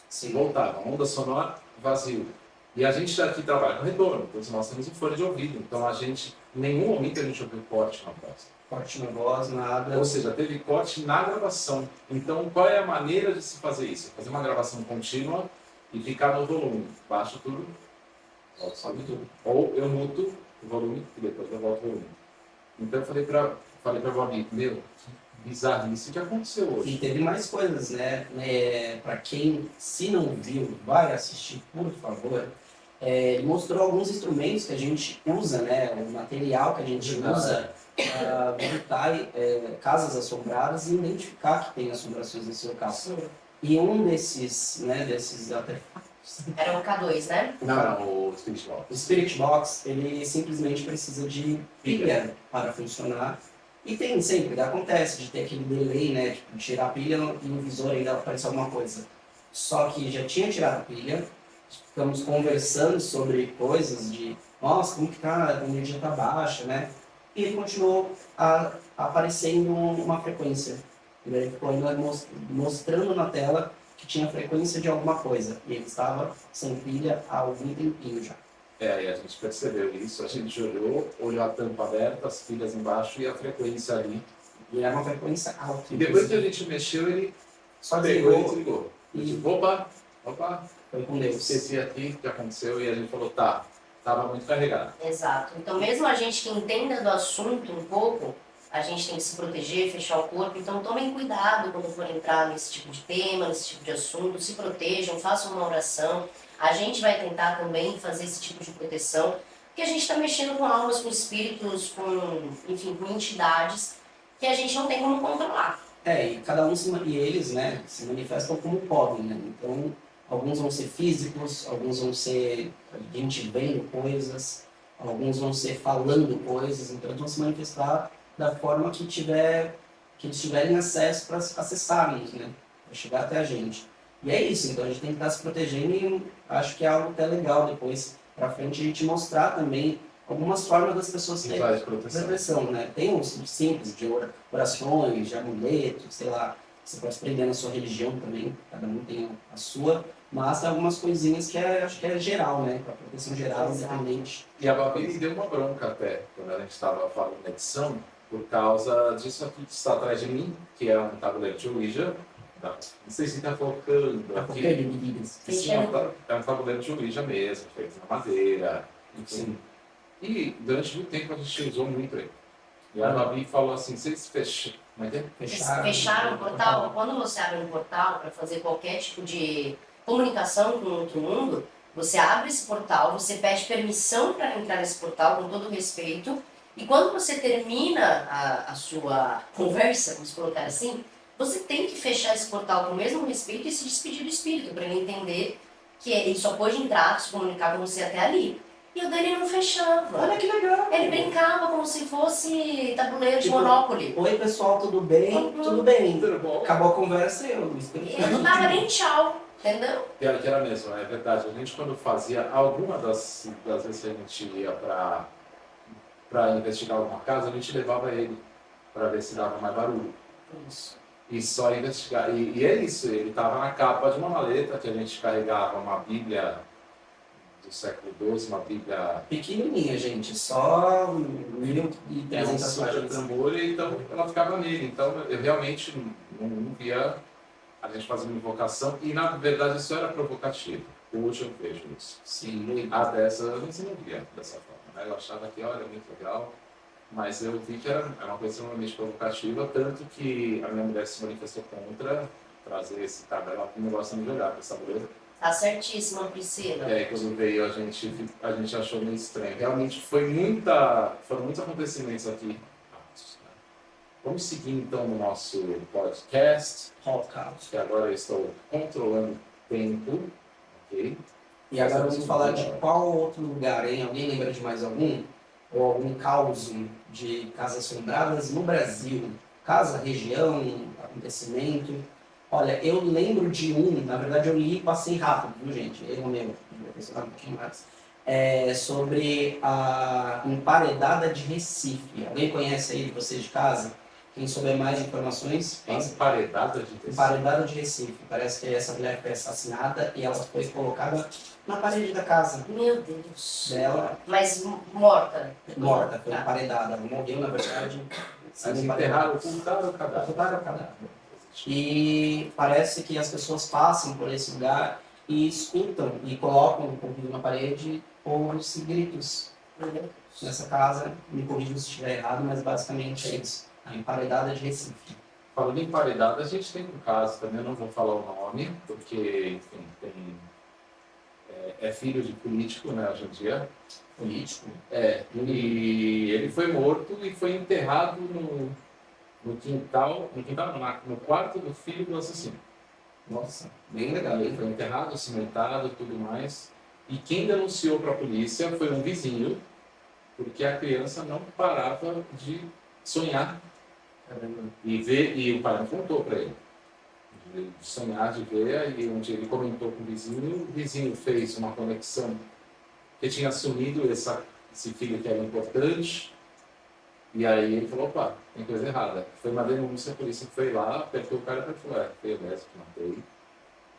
Sim. Voltava, onda sonora, vazio. E a gente aqui trabalha com retorno, todos nós temos um fone de ouvido. Então a gente, em nenhum momento a gente ouviu corte na voz. Corte na voz, nada. Ou seja, teve corte na gravação. Então qual é a maneira de se fazer isso? Fazer uma gravação contínua e ficar no volume. Baixo tudo, sobe tudo. Ou eu muto o volume e depois eu volto o volume. Então eu falei pra Babi, meu, que bizarrice que aconteceu hoje. E teve mais coisas, né? Para quem, se não viu, vai assistir, por favor. Ele mostrou alguns instrumentos que a gente usa, né? O material que a gente usa para visitar casas assombradas e identificar que tem assombrações nesse local. Sim. E um desses artefatos, Era um K2, né? Não, o Spirit Box. o Spirit Box, ele simplesmente precisa de pilha para funcionar. E tem sempre, acontece de ter aquele delay, né? Tipo, tirar a pilha e no visor ainda aparece alguma coisa. Só que já tinha tirado a pilha, ficamos conversando sobre coisas de, nossa, como que tá, a energia tá baixa, né? E ele continuou aparecendo uma frequência. Ele ficou ainda mostrando na tela que tinha frequência de alguma coisa. E ele estava sem pilha há algum tempinho já. E a gente percebeu isso, a gente olhou a tampa aberta, as pilhas embaixo e a frequência ali. E era uma frequência alta. E depois que a gente mexeu, ele só pegou e desligou. desligou. E Tipo, opa, foi com Deus. esqueci aqui o que aconteceu e a gente falou, tava muito carregado. Exato. Então mesmo a gente que entenda do assunto um pouco, a gente tem que se proteger, fechar o corpo. Então tomem cuidado quando for entrar nesse tipo de tema, nesse tipo de assunto. Se protejam, façam uma oração. A gente vai tentar também fazer esse tipo de proteção, porque a gente está mexendo com almas, com espíritos, enfim, com entidades que a gente não tem como controlar. E cada um e eles, né, se manifestam como podem, né? Então, Alguns vão ser físicos, alguns vão ser a gente vendo coisas, alguns vão ser falando coisas, então eles vão se manifestar da forma que eles tiverem acesso para acessarem, né? Para chegar até a gente. E é isso, então a gente tem que estar se protegendo e acho que é algo até legal depois para frente a gente mostrar também algumas formas das pessoas terem Rituais de proteção. né? Tem uns simples de orações, de amuletos, sei lá, você pode aprender na sua religião também, cada um tem a sua, mas tem algumas coisinhas que acho que é geral, né? Para proteção geral, Exato. independente. E a Babi me deu uma bronca até, quando a gente estava falando na edição, por causa disso aqui que está atrás de mim, que é um tabuleiro de Ouija. Tá? Não sei se está focando aqui. meninas. Sim, é um tabuleiro de Ouija mesmo, feito na madeira, enfim. E durante muito tempo a gente usou muito ele. E a Babi falou assim, vocês fecham. Como é que é? Fecharam o portal. Quando você abre um portal para fazer qualquer tipo de comunicação com outro mundo, você abre esse portal, você pede permissão para entrar nesse portal com todo respeito, e quando você termina a sua conversa, vamos colocar assim, você tem que fechar esse portal com o mesmo respeito e se despedir do espírito, para ele entender que ele só pôde entrar, se comunicar com você até ali. E o dele não fechava. Olha que legal! Ele brincava como se fosse tabuleiro de Tipo, Monopoly. Oi pessoal, tudo bem? Uhum. Tudo bem. Tudo bom? Acabou a conversa e eu Ele não dava nem tchau, entendeu? Pior que era mesmo, é verdade. A gente quando fazia alguma das vezes que a gente ia para investigar alguma casa, a gente levava ele para ver se dava mais barulho. Isso. E só investigar. E é isso, ele estava na capa de uma maleta que a gente carregava uma Bíblia do século XII, uma Bíblia pequenininha, gente, só é um 1.300 super páginas. tambor, então ela ficava nele. Então eu realmente não via a gente fazendo invocação, e na verdade isso era provocativo. Hoje eu vejo isso. Sim, A dessa a gente não via dessa forma, né? Eu achava que, olha, muito legal, mas eu vi que era uma coisa extremamente provocativa, tanto que a minha mulher se manifestou contra trazer esse tabuleiro, ela não gosta de jogar com esse tabuleiro. Tá certíssima, Priscila. E aí quando veio a gente achou meio estranho. Realmente foram muitos acontecimentos aqui. Né? Vamos seguir então no nosso podcast, podcast. que agora eu estou controlando o tempo, ok? E agora vamos falar de qual outro lugar, hein? Alguém lembra de mais algum? Ou algum caos de casas assombradas no Brasil? Casa, região, acontecimento? Olha, eu lembro de um, na verdade eu li e passei rápido, viu gente? Eu mesmo, vou pensar um pouquinho mais. Sobre a emparedada de Recife. Alguém conhece aí de vocês de casa? Quem souber mais informações, passa. Emparedada de Recife. Emparedada de Recife. Parece que essa mulher foi assassinada e ela foi colocada na parede da casa Meu Deus. dela, Mas morta. morta, foi Tá. emparedada. Ela morreu, na verdade, Mas enterraram, ocultaram o cadáver. Ocultaram o cadáver. E parece que as pessoas passam por esse lugar e escutam e colocam o ouvido na parede ouve-se gritos Meu Deus. nessa casa. Me corrija se estiver errado, mas basicamente é isso. A emparedada de Recife. Falando em paredada, a gente tem um caso também, eu não vou falar o nome, porque, enfim, é filho de político, né, hoje em dia. Político. E ele foi morto e foi enterrado no quarto do filho do assassino. Nossa, bem legal. Ele foi enterrado, cimentado, tudo mais. E quem denunciou para a polícia foi um vizinho, porque a criança não parava de sonhar e o pai não contou para ele. De sonhar, de ver, e onde ele comentou com o vizinho fez uma conexão que tinha assumido esse filho que era importante. E aí ele falou, opa, tem coisa errada. Foi uma denúncia, a polícia foi lá, apertou o cara e falou, foi eu mesmo que matei.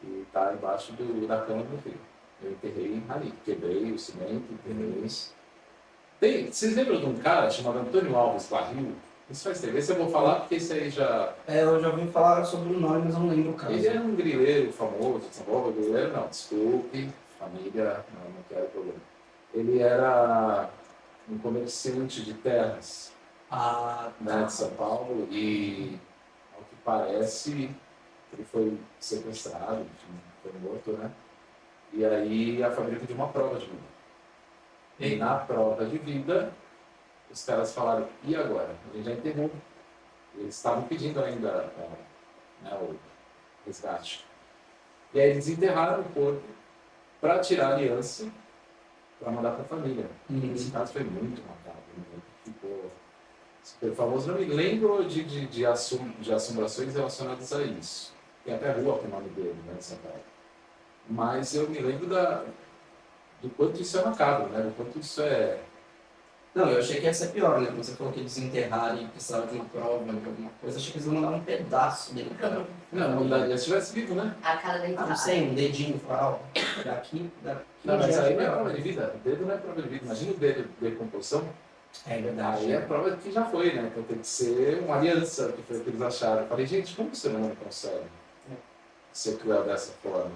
E tá embaixo da cama do meu filho. Eu enterrei ali, quebrei o cimento, enterrei isso. Vocês lembram de um cara chamado Antônio Alves Barril? Isso faz tempo. Esse eu vou falar porque esse aí já... Eu já ouvi falar sobre o nome, mas eu não lembro o caso. Ele era um grileiro famoso, São Paulo, grileiro não, desculpe, família, não quero problema. Ele era um comerciante de terras. De São Paulo, e ao que parece ele foi sequestrado, enfim, foi morto, né? E aí a família pediu uma prova de vida. E na prova de vida, os caras falaram, e agora? A gente já enterrou. Eles estavam pedindo ainda o resgate. E aí eles enterraram o corpo para tirar a aliança para mandar para a família. Esse caso foi muito macabro, né? Ficou super famoso. Não me lembro de assombrações relacionadas a isso. Tem até rua com o nome dele, né, em São Paulo. Mas eu me lembro do quanto isso é macabro, né? Do quanto isso é... Não, eu achei que ia ser pior, né? Quando você falou que eles enterraram e precisavam de uma prova, de alguma coisa, achei que eles iam mandar um pedaço dele, cara. Não, se estivesse vivo, né? A cara dele Não sei, um dedinho, falar, ó, daqui. Não, mas aí não é é prova de vida. O dedo não é prova de vida. Imagina o dedo de decomposição. É verdade. Aí é prova de que já foi, né? Então tem que ser uma aliança, que foi o que eles acharam. Eu falei, gente, como o ser humano consegue ser cruel dessa forma?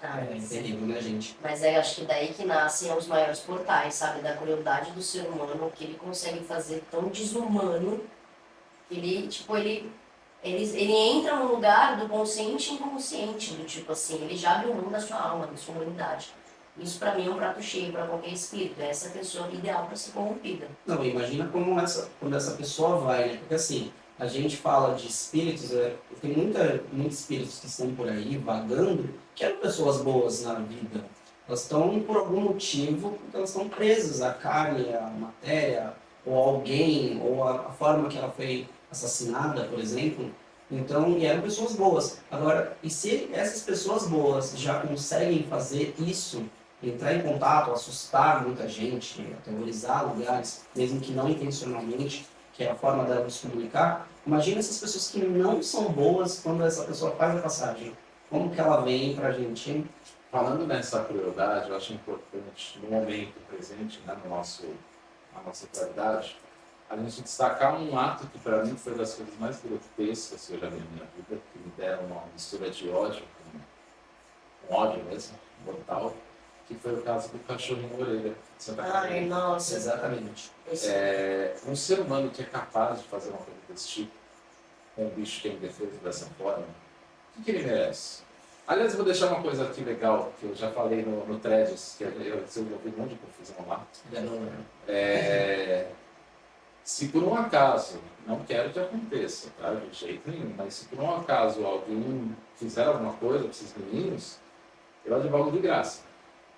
É terrível, né, gente? Mas é, acho que daí que nascem os maiores portais, sabe? Da crueldade do ser humano, que ele consegue fazer tão desumano, que ele, tipo, ele entra no lugar do consciente e inconsciente, do tipo assim, ele já abre o mundo da sua alma, da sua humanidade. Isso pra mim é um prato cheio para qualquer espírito, é essa pessoa ideal para ser corrompida. Não, imagina quando essa pessoa vai, né? Porque assim, a gente fala de espíritos, tem muitos espíritos que estão por aí vagando, que eram pessoas boas na vida. Elas estão por algum motivo, porque elas estão presas à carne, à matéria, ou a alguém, ou a forma que ela foi assassinada, por exemplo. Então, e eram pessoas boas. Agora, e se essas pessoas boas já conseguem fazer isso, entrar em contato, assustar muita gente, aterrorizar lugares, mesmo que não intencionalmente, que é a forma dela se comunicar, imagina essas pessoas que não são boas quando essa pessoa faz a passagem. Como que ela vem pra gente, hein? Falando nessa crueldade, eu acho importante, no momento presente, né, na nossa atualidade, a gente destacar um ato que para mim foi das coisas mais grotescas que eu já vi na minha vida, que me deram uma mistura de ódio, com ódio mesmo, mortal, que foi o caso do cachorrinho orelha de Santa Ai, Catarina. nossa. Exatamente. Um ser humano que é capaz de fazer uma coisa desse tipo, com um bicho que é indefeso dessa forma, o que ele merece? Aliás, eu vou deixar uma coisa aqui legal, que eu já falei no Threads, que eu ouvi um monte de confusão lá. Se por um acaso, não quero que aconteça, tá? De jeito nenhum, mas se por um acaso alguém fizer alguma coisa para esses meninos, eu advogo de graça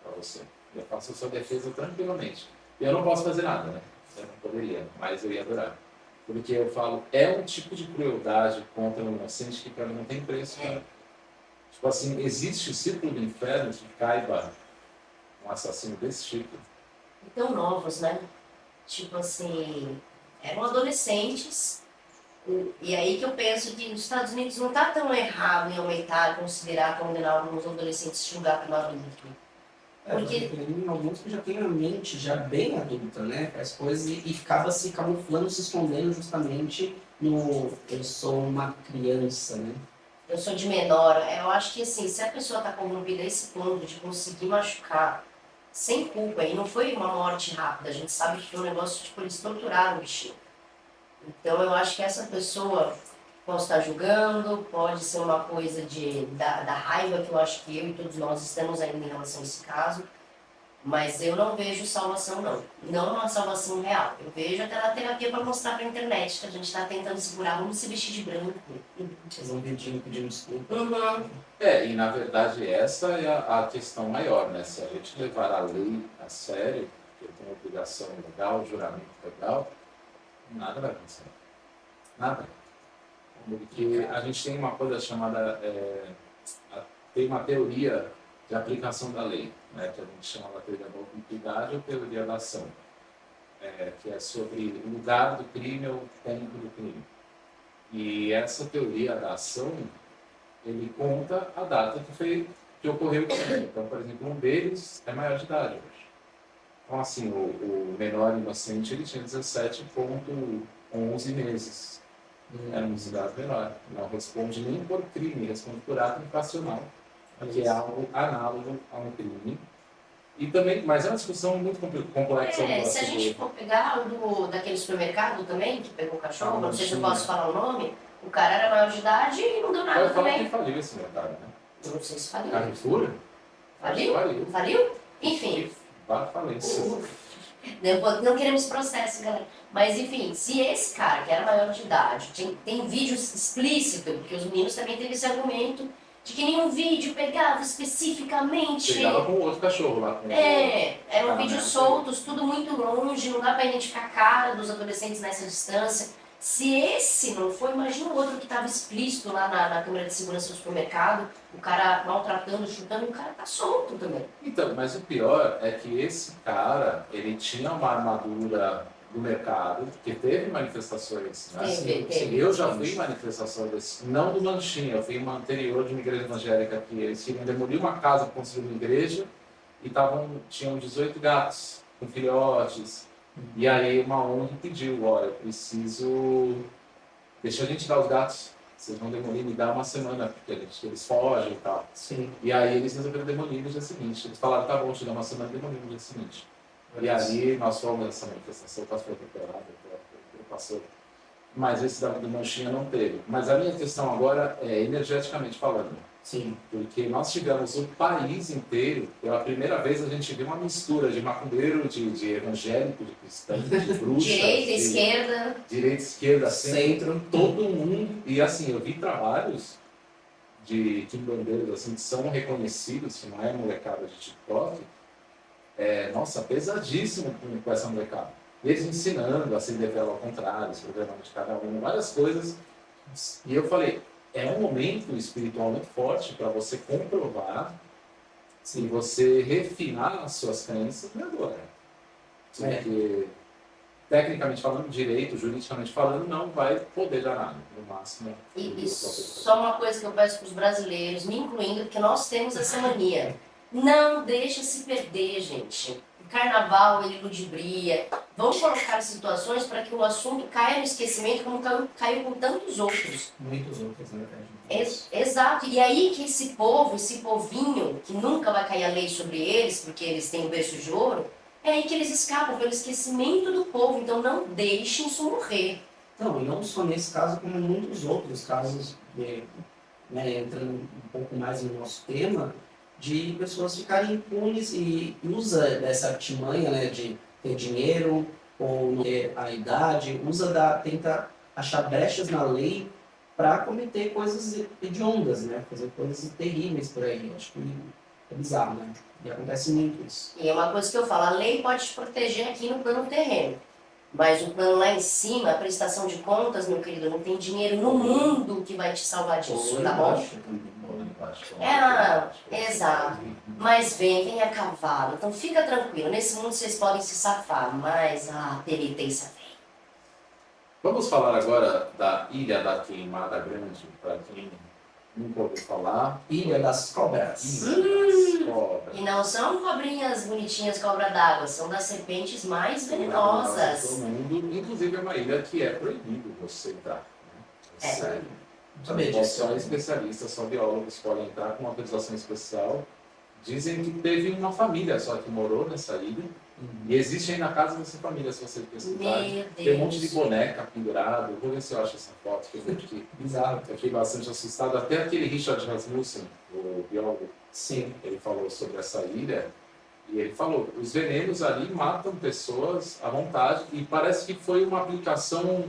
para você. Eu faço a sua defesa tranquilamente. E eu não posso fazer nada, né? Eu não poderia, mas eu ia adorar. Porque eu falo, é um tipo de crueldade contra o inocente que para mim não tem preço, cara. Tipo assim, existe o círculo do inferno que caiba um assassino desse tipo? Tão novos, né? Tipo assim, eram adolescentes. E aí que eu penso que nos Estados Unidos não está tão errado em aumentar, considerar, condenar alguns adolescentes e julgar pelo adulto. Porque Tem alguns que já têm a mente já bem adulta, né? Faz coisas e ficava se camuflando, se escondendo justamente no eu sou uma criança, né? eu sou de menor, eu acho que assim, se a pessoa está corrompida a esse ponto de conseguir machucar sem culpa, e não foi uma morte rápida, a gente sabe que foi um negócio, tipo, eles torturaram o bichinho. Então eu acho que essa pessoa pode estar julgando, pode ser uma coisa da raiva que eu acho que eu e todos nós estamos ainda em relação a esse caso, mas eu não vejo salvação não, não uma salvação real. Eu vejo aquela terapia para mostrar para a internet que a gente está tentando segurar, vamos se vestir de branco. Fazer um vídeo pedindo desculpa. Uhum. E na verdade essa é a questão maior, né? Se a gente levar a lei a sério, que tem obrigação legal, juramento legal, nada vai acontecer. Nada. Porque a gente tem uma coisa chamada, tem uma teoria de aplicação da lei, né? Que a gente chama de teoria da oportunidade ou teoria da ação, que é sobre o lugar do crime ou o tempo do crime. E essa teoria da ação, ele conta a data que ocorreu o crime. Então, por exemplo, um deles é maior de idade hoje. Então, assim, o menor inocente, ele tinha 17,11 meses. Era uma cidade menor. Não responde nem por crime, responde por ato infracional, que é algo análogo a um crime. E também, mas é uma discussão muito complexa. Se a gente for pegar o daquele supermercado também, que pegou o cachorro, não sei se eu posso falar o nome, o cara era maior de idade e não deu nada Pode falar também. que faliu esse mercado, né? Não sei se faliu. Carrefour? Faliu? Faliu? Enfim. Vá falência. Não queremos processo, galera. Mas enfim, se esse cara, que era maior de idade, tem vídeos explícitos, porque os meninos também teve esse argumento de que nenhum vídeo pegava especificamente. Chegava com outro cachorro lá. Eram vídeos soltos, tudo muito longe, não dá pra identificar a cara dos adolescentes nessa distância. Se esse não foi, imagina o outro que estava explícito lá na câmera de segurança do supermercado, o cara maltratando, chutando, e o cara tá solto também. Então, mas o pior é que esse cara, ele tinha uma armadura do mercado, que teve manifestações, né? Teve. Eu já fui em manifestações, não do Manchinha, eu fui em uma anterior de uma igreja evangélica que eles queriam demolir uma casa para construir uma igreja e tinham 18 gatos com filhotes. E aí uma ONG pediu, olha, eu preciso, deixa a gente dar os gatos, vocês vão demolir, me dá uma semana, porque eles fogem e tal. Sim. E aí eles resolveram demolir no dia seguinte. Eles falaram, tá bom, te dá uma semana, demolir no dia seguinte. E aí nós fomos nessa manifestação, quase foi atropelado, passou. Mas esse do Manchinha não teve. Mas a minha questão agora é energeticamente falando. Sim. Porque nós tivemos o país inteiro, pela primeira vez a gente viu uma mistura de macumbeiro, de evangélico, de cristão, de bruxa. Direita, esquerda, centro. Todo mundo. E assim, eu vi trabalhos de quimbandeiros assim, que são reconhecidos, que não é molecada de TikTok, nossa, pesadíssimo com essa molecada. Eles ensinando a acender vela ao contrário, escrever o nome de cada um, várias coisas. E eu falei, é um momento espiritual muito forte para você comprovar se você refinar as suas crenças agora. Porque, tecnicamente falando, direito, juridicamente falando, não vai poder dar nada, no máximo. E só uma coisa que eu peço para os brasileiros, me incluindo, porque nós temos essa mania. Não deixa se perder, gente. O carnaval, ele ludibria. Vamos colocar situações para que o assunto caia no esquecimento, como caiu com tantos outros. Muitos outros, né? Exato. E aí que esse povo, esse povinho, que nunca vai cair a lei sobre eles, porque eles têm o berço de ouro, é aí que eles escapam pelo esquecimento do povo. Então não deixem isso morrer. Não, e não só nesse caso, como em muitos outros casos, entrando um pouco mais no nosso tema, de pessoas ficarem impunes e usa dessa artimanha, né, de ter dinheiro ou não ter a idade, tenta achar brechas na lei para cometer coisas hediondas, né, fazer coisas terríveis por aí. Eu acho que é bizarro, né? E acontece muito isso. E é uma coisa que eu falo, a lei pode te proteger aqui no plano terreno. Mas o plano lá em cima, a prestação de contas, meu querido, não tem dinheiro no mundo que vai te salvar disso, tá bom? Exato. Mas vem a cavalo. Então fica tranquilo, nesse mundo vocês podem se safar, mas a penitência vem. Vamos falar agora da Ilha da Queimada Grande, para quem nunca ouviu falar. Ilha das Cobras. E não são cobrinhas bonitinhas, cobra d'água, são das serpentes mais venenosas. Do mundo, inclusive é uma ilha que é proibido você entrar. Né? Sério. Só especialistas, só biólogos podem entrar com uma autorização especial. Dizem que teve uma família só que morou nessa ilha. E existe aí na casa dessa família, se você pesquisar. Tem um monte de boneca pendurado. Vou ver se eu acho essa foto que eu fiquei bizarro. Eu fiquei bastante assustado. Até aquele Richard Rasmussen, o biólogo, sim, ele falou sobre essa ilha. E ele falou, os venenos ali matam pessoas à vontade. E parece que foi uma aplicação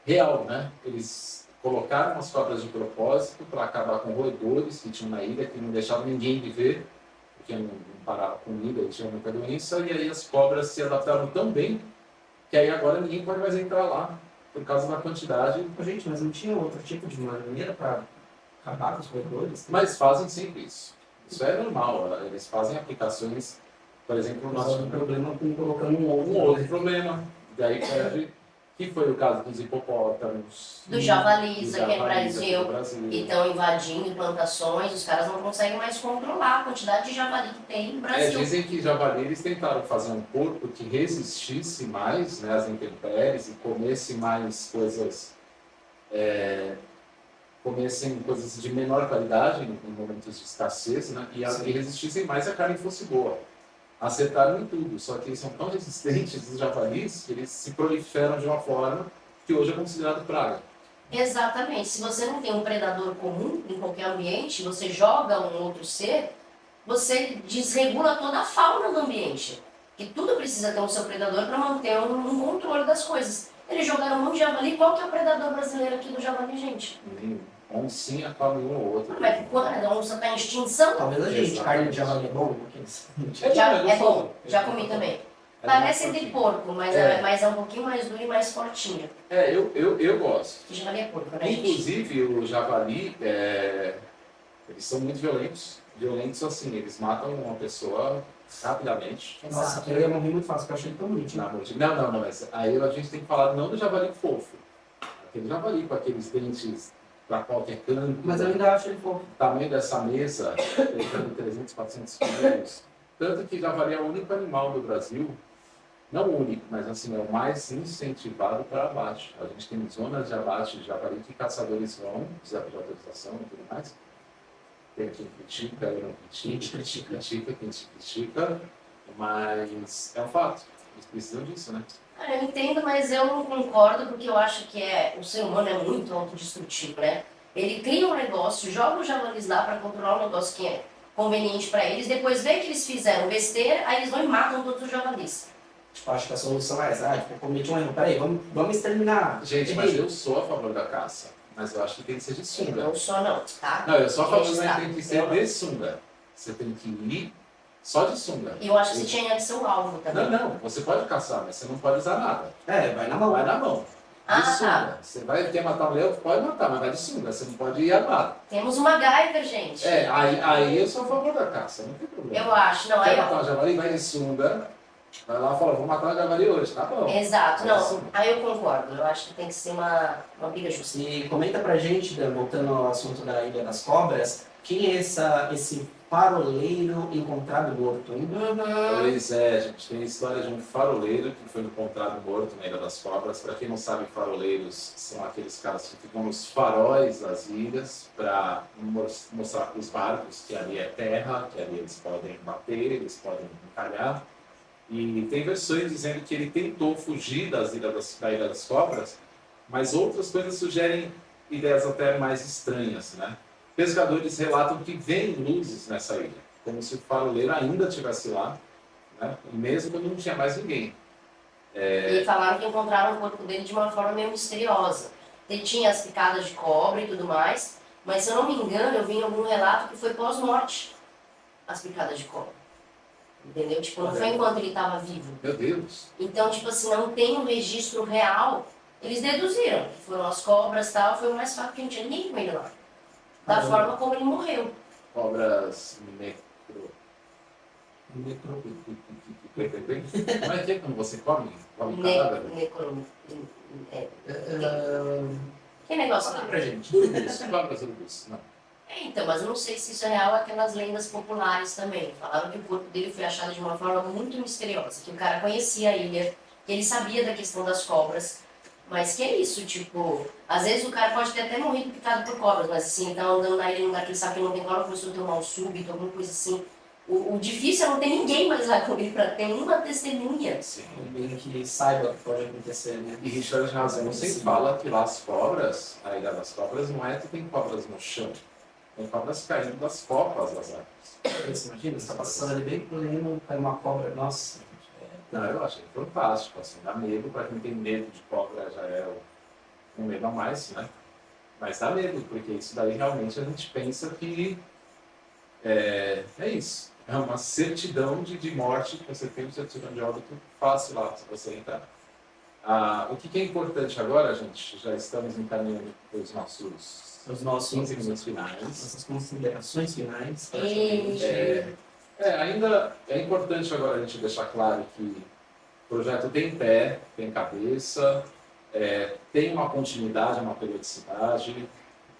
real, né? Eles colocaram as cobras de propósito para acabar com roedores que tinham na ilha, que não deixavam ninguém viver, porque não parava comida e tinha muita doença, e aí as cobras se adaptaram tão bem que aí agora ninguém pode mais entrar lá, por causa da quantidade. Gente, mas não tinha outro tipo de maneira para acabar com os roedores? Mas fazem sempre isso. Isso é normal, eles fazem aplicações, por exemplo, nós tivemos um problema com colocando um outro problema, daí perde. Que foi o caso dos hipopótamos, dos javalis aqui no Brasil, que estão invadindo plantações, os caras não conseguem mais controlar a quantidade de javali que tem no Brasil. Dizem que javali eles tentaram fazer um corpo que resistisse mais, né, às intempéries e comesse mais coisas, comessem coisas de menor qualidade em momentos de escassez, né, e resistissem mais e a carne fosse boa. Acertaram em tudo, só que eles são tão resistentes, os javalis, que eles se proliferam de uma forma que hoje é considerado praga. Exatamente. Se você não tem um predador comum em qualquer ambiente, você joga um outro ser, você desregula toda a fauna do ambiente. E tudo precisa ter um seu predador para manter um controle das coisas. Eles jogaram um monte de javali, qual que é o predador brasileiro aqui do javali, gente? Oncinha come um ou outro. Mas quando a onça está em extinção, Talvez a gente, Exato. carne de javali é bom, aqueles. é bom, já comi também. Parece de porco, mas é um pouquinho mais duro e mais fortinho. Eu gosto. Que javali é porco, né, gente? Inclusive, o javali, eles são muito violentos. Violentos assim, eles matam uma pessoa rapidamente. Nossa, eu ia morrer muito fácil, porque eu achei ele tão bonitinho. Não, mas aí a gente tem que falar não do javali fofo. Aquele javali com aqueles dentes para qualquer canto. Mas eu ainda acho ele fofo. O tamanho dessa mesa, pesando 300, 400 quilos. Tanto que javali é o único animal do Brasil, não o único, mas assim, é o mais incentivado para abate. A gente tem zonas de abate de javali que caçadores vão, precisa de autorização e tudo mais. Tem quem critica, eu não critico, quem te critica, mas é um fato. Eles precisam disso, né? Eu entendo, mas eu não concordo, porque eu acho que o ser humano é muito autodestrutivo, né? Ele cria um negócio, joga os javalis lá para controlar um negócio que é conveniente para eles, depois vê que eles fizeram besteira, aí eles vão e matam todos os javalis. Tipo, acho que a solução é essa. Tipo, cometi um erro, peraí, vamos exterminar. Gente, mas eu sou a favor da caça, mas eu acho que tem que ser de Eu sunga. não sou não, tá? Não, eu sou a favor, mas Registrado. tem que ser de sunga. Você tem que ir só de sunga. E eu acho que você tinha que ser o alvo também. Não, você pode caçar, mas você não pode usar nada. Vai na mão. Vai na mão. Ah, De sunga. tá. Você quer matar um leão, pode matar, mas vai de sunga. Você não pode ir armado. Temos uma MacGyver, gente. Aí eu sou a favor da caça, não tem problema. Eu acho, não, Quer matar um javali, vai de sunga. Vai lá e fala, vou matar um javali hoje, tá bom. Exato, Vai de não. sunga. Aí eu concordo, eu acho que tem que ser uma briga justa. E comenta pra gente, Dan, voltando ao assunto da Ilha das Cobras, quem é esse faroleiro encontrado morto, hein? Pois é, gente, tem a história de um faroleiro que foi encontrado morto na Ilha das Cobras. Para quem não sabe, faroleiros são aqueles caras que ficam nos faróis das ilhas para mostrar para os barcos que ali é terra, que ali eles podem bater, eles podem encalhar. E tem versões dizendo que ele tentou fugir da Ilha das Cobras, mas outras coisas sugerem ideias até mais estranhas, né? Pescadores relatam que veem luzes nessa ilha, como se o faroleiro ainda estivesse lá, né? Mesmo quando não tinha mais ninguém. E falaram que encontraram o corpo dele de uma forma meio misteriosa. Ele tinha as picadas de cobre e tudo mais, mas se eu não me engano, eu vi em algum relato que foi pós-morte as picadas de cobre. Entendeu? Tipo, não foi enquanto ele estava vivo. Meu Deus! Então, tipo assim, não tem um registro real. Eles deduziram que foram as cobras e tal, foi o mais fato que não tinha ninguém com ele lá. Da forma como ele morreu. Cobras Como é que é quando você come? Come cadáver? Que negócio Fala lá? pra gente. Cobras urubus, não. Então, mas eu não sei se isso é real, aquelas lendas populares também. Falaram que o corpo dele foi achado de uma forma muito misteriosa, que o cara conhecia a ilha, que ele sabia da questão das cobras, mas que é isso, tipo, às vezes o cara pode ter até morrido picado por cobras, mas assim, tá andando na ilha num lugar que ele sabe que não tem cobra, começou a ter um mal súbito, alguma coisa assim. O difícil é não ter ninguém mais lá com ele pra ter uma testemunha. Sim. Alguém que saiba o que pode acontecer, né? E Richard Razão sempre fala que lá as cobras, a Ilha das Cobras, não é que tem cobras no chão, tem cobras caindo das copas das árvores. Você imagina, você tá passando ali bem pleno, cai uma cobra, nossa. Não, eu achei fantástico, assim, dá medo, para quem tem medo de cobra já é um medo a mais, né? Mas dá medo, porque isso daí realmente a gente pensa que é isso. É uma certidão de morte, que você tem uma certidão de óbito fácil lá, se você entrar. O que é importante agora, gente, já estamos encaminhando para os nossos Os nossos 15 minutos finais. Essas considerações finais. Ainda é importante agora a gente deixar claro que o projeto tem pé, tem cabeça, tem uma continuidade, uma periodicidade.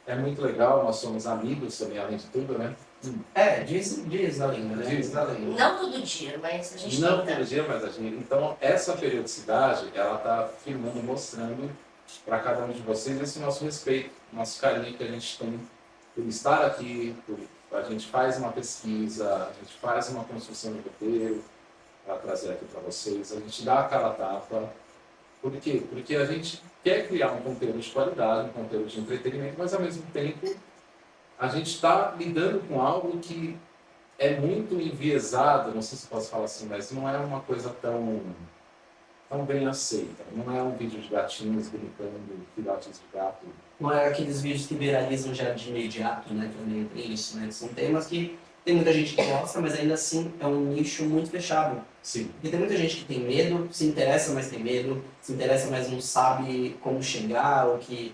É muito legal, nós somos amigos também, além de tudo, né? Diz a lenda, né? Diz a lenda. Não todo dia, mas a gente Não tenta. todo dia, mas a gente... Então, essa periodicidade, ela está firmando, mostrando para cada um de vocês esse nosso respeito, nosso carinho que a gente tem por estar aqui, a gente faz uma pesquisa, a gente faz uma construção de roteiro para trazer aqui para vocês, a gente dá a cara a tapa. Por quê? Porque a gente quer criar um conteúdo de qualidade, um conteúdo de entretenimento, mas ao mesmo tempo a gente está lidando com algo que é muito enviesado, não sei se posso falar assim, mas não é uma coisa tão bem aceita. Não é um vídeo de gatinhos brincando, filhotes de gato. Não é aqueles vídeos que viralizam já de imediato, né? Também tem isso, né? São temas que tem muita gente que gosta, mas ainda assim é um nicho muito fechado. Sim. Porque tem muita gente que tem medo, se interessa, mas tem medo, se interessa, mas não sabe como chegar, ou que...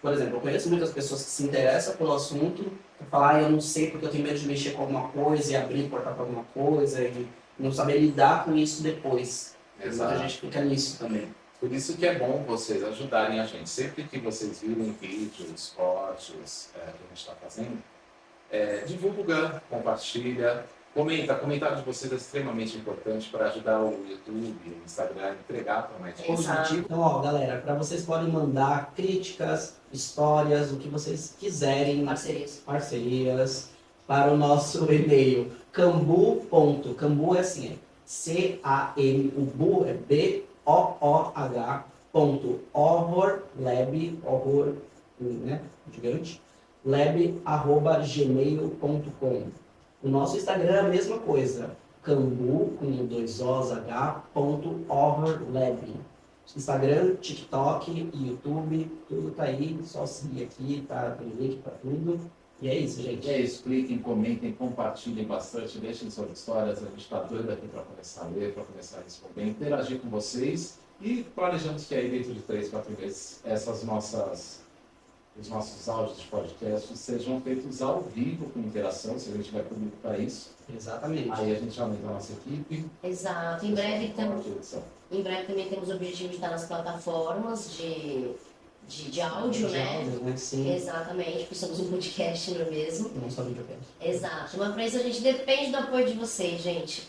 por exemplo, eu conheço muitas pessoas que se interessam pelo assunto, que falam, eu não sei porque eu tenho medo de mexer com alguma coisa, e abrir, cortar para alguma coisa, e não saber lidar com isso depois. Exato. Muita gente fica nisso também. Por isso que é bom vocês ajudarem a gente. Sempre que vocês virem vídeos, cortes que a gente está fazendo, divulga, compartilha, comenta. Comentário de vocês é extremamente importante para ajudar o YouTube, o Instagram a entregar para mais gente. Exato. Então, ó, galera, para vocês podem mandar críticas, histórias, o que vocês quiserem, parcerias, para o nosso e-mail cambu é assim, C-A-M, o B-O-O-H, horrorlab, horror, né, gigante, lab@gmail.com. O nosso Instagram é a mesma coisa, cambu, com 2 O's, H, .horrorlab. Instagram, TikTok, YouTube, tudo tá aí, só seguir aqui, tá? Tem link pra tudo. E é isso, gente. É isso, cliquem, comentem, compartilhem bastante, deixem suas histórias, a gente está doido aqui para começar a ler, para começar a responder, interagir com vocês e planejamos que aí dentro de 3, 4 meses os nossos áudios de podcast sejam feitos ao vivo com interação, se a gente tiver público para isso. Exatamente. Aí a gente aumenta a nossa equipe. Exato. Em breve também temos o objetivo de estar nas plataformas de áudio, né? Sim. Exatamente, porque somos um podcast, não é mesmo? Não só videocast. Exato. Mas para isso a gente depende do apoio de vocês, gente.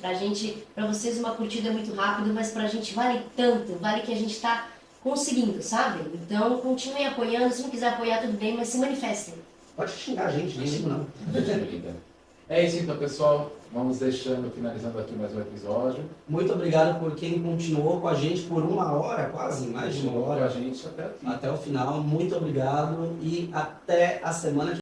Para vocês uma curtida é muito rápido, mas pra gente vale tanto, vale que a gente tá conseguindo, sabe? Então continuem apoiando, se não quiser apoiar tudo bem, mas se manifestem. Pode xingar a gente, não. É isso então, pessoal. Vamos finalizando aqui mais um episódio. Muito obrigado por quem continuou com a gente por 1 hora, quase, mais de 1 hora. Com a gente até aqui. Até o final. Muito obrigado e até a semana que